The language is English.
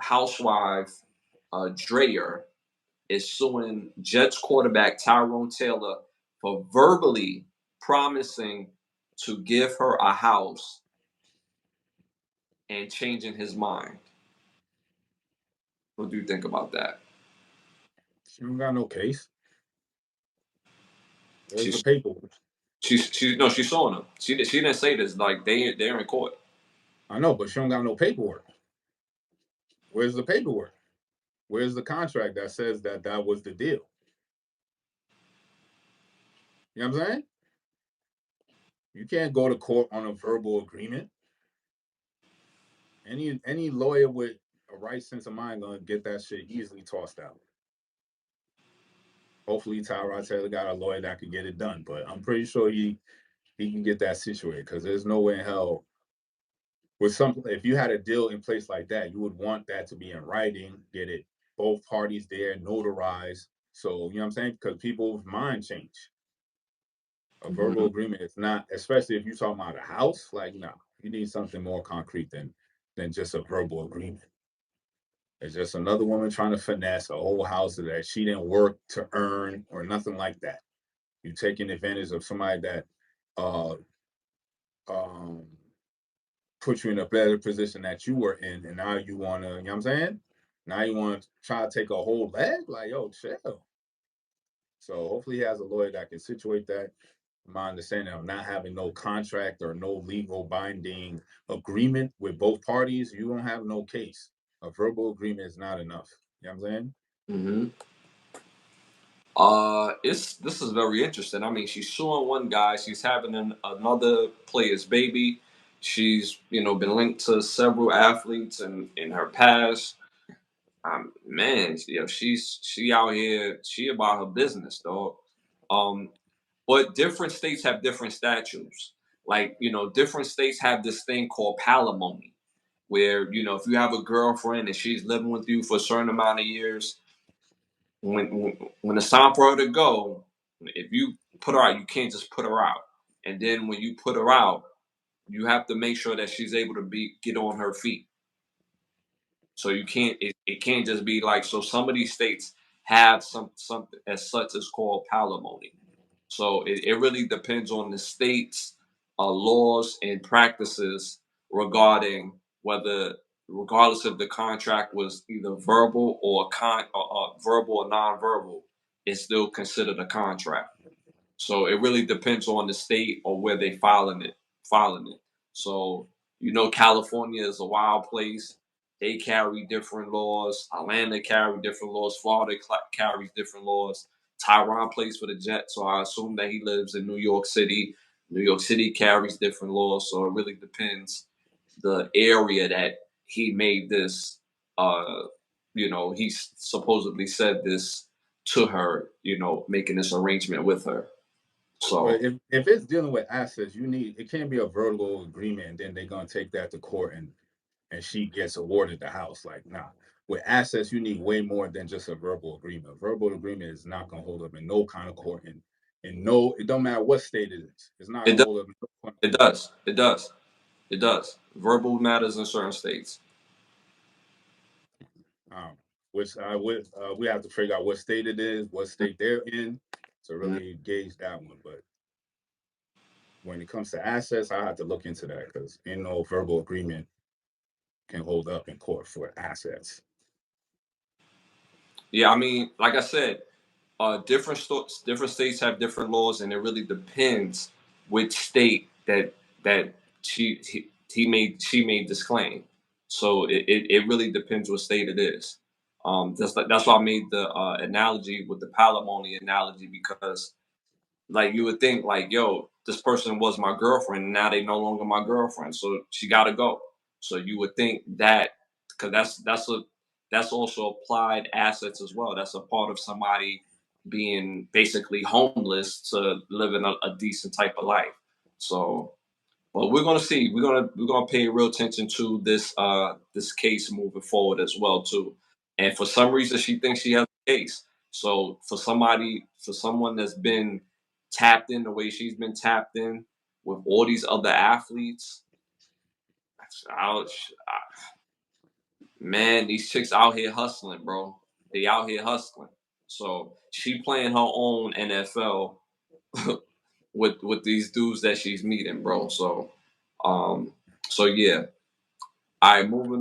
housewife Draya is suing Jets quarterback Tyrod Taylor for verbally promising to give her a house and changing his mind. What do you think about that? She don't got no case. Where's She's the paperwork? she's suing him. She didn't say this. Like they're in court. I know, but she don't got no paperwork. Where's the paperwork? Where's the contract that says that that was the deal? You know what I'm saying? You can't go to court on a verbal agreement. Any lawyer with a right sense of mind gonna get that shit easily tossed out. Hopefully Tyrod Taylor got a lawyer that could get it done, but I'm pretty sure he can get that situated because there's no way in hell with some if you had a deal in place like that, you would want that to be in writing, get it both parties there, notarized. So you know what I'm saying? Because people's mind change. A verbal agreement is not, especially if you're talking about a house, like no, you need something more concrete than just a verbal agreement. It's just another woman trying to finesse a whole house that she didn't work to earn or nothing like that. You're taking advantage of somebody that uh um put you in a better position that you were in, and now you wanna, you know what I'm saying? Now you wanna try to take a whole leg? Like, yo, chill. So hopefully he has a lawyer that can situate that. My understanding of not having no contract or no legal binding agreement with both parties, you don't have no case. A verbal agreement is not enough. You know what I'm saying? Mm-hmm. This is very interesting. I mean, she's suing one guy. She's having another player's baby. She's been linked to several athletes in her past. Man, she out here. She about her business, dog. Um, but different states have different statutes. Like different states have this thing called palimony, where if you have a girlfriend and she's living with you for a certain amount of years, when it's time for her to go, if you put her out, you can't just put her out. And then when you put her out, you have to make sure that she's able to get on her feet. So you can't it can't just be like, so some of these states have something as such as called palimony. So it really depends on the state's laws and practices regarding whether, regardless if the contract was either verbal or verbal or non-verbal, it's still considered a contract. So it really depends on the state or where they filing it. So California is a wild place. They carry different laws. Atlanta carry different laws. Florida carries different laws. Tyron plays for the Jets, so I assume that he lives in New York City. New York City carries different laws, so it really depends the area that he made this. He supposedly said this to her. Making this arrangement with her. But So if it's dealing with assets, it can't be a verbal agreement and then they're gonna take that to court and she gets awarded the house. Like, nah. With assets, you need way more than just a verbal agreement. A verbal agreement is not gonna hold up in no kind of court, and no, it don't matter what state it is. It's not it gonna does. hold up in no kind of It court. does. It does. It does. Verbal matters in certain states. Which we have to figure out what state it is, what state they're in, to really gauge that one. But when it comes to assets, I have to look into that because ain't no verbal agreement can hold up in court for assets. Yeah, I mean, like I said, different states have different laws, and it really depends which state that she made this claim. So it really depends what state it is. That's why I made the analogy with the palimony analogy, because like you would think like, yo, this person was my girlfriend, and now they no longer my girlfriend, so she got to go. So you would think that, because that's also applied assets as well. That's a part of somebody being basically homeless to living a decent type of life. So, but we're gonna see. We're gonna pay real attention to this case moving forward as well too. And for some reason, she thinks she has a case. So for someone that's been tapped in the way she's been tapped in with all these other athletes, ouch. man, these chicks out here hustling, bro. They out here hustling. So she playing her own NFL with these dudes that she's meeting, bro. So, so yeah. All right, moving